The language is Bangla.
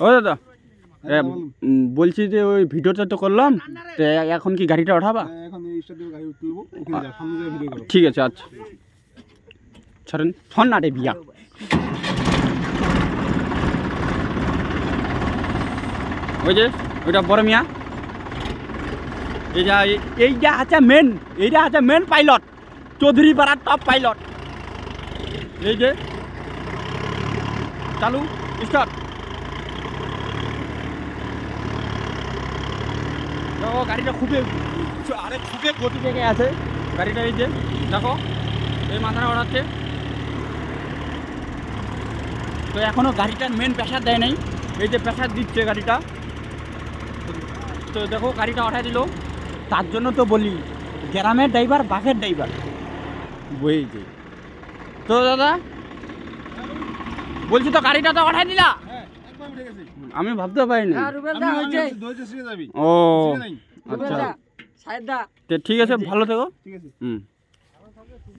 ও দাদা বলছি যে ওই ভিডিওটা তো করলাম, তো এখন কি গাড়িটা ওঠাবা? ঠিক আছে, আচ্ছা ছাড়েন ছন না রে বিয়া। ওই যে ওইটা বড় মিয়া, এইটা আছে মেন, এইটা আছে মেন পাইলট, চৌধুরী পাড়ার টপ পাইলট। এই যে চালু স্টার্ট। তো গাড়িটা খুবই গতি থেকে আছে গাড়িটা। এই যে দেখো এই মাথাটা ওড়াচ্ছে। তো এখনো গাড়িটার মেন প্রেসার দেয় নাই, এই যে প্রেসার দিচ্ছে গাড়িটা। তো দেখো গাড়িটা ওঠাই দিল। তার জন্য তো বলি গ্রামের ড্রাইভার বাঘের ড্রাইভার বইছে। তো দাদা বলছি তো গাড়িটা তো ওঠাই দিলা? আমি ভাবতে পারিনি। ও আচ্ছা, ঠিক আছে, ভালো থেকো।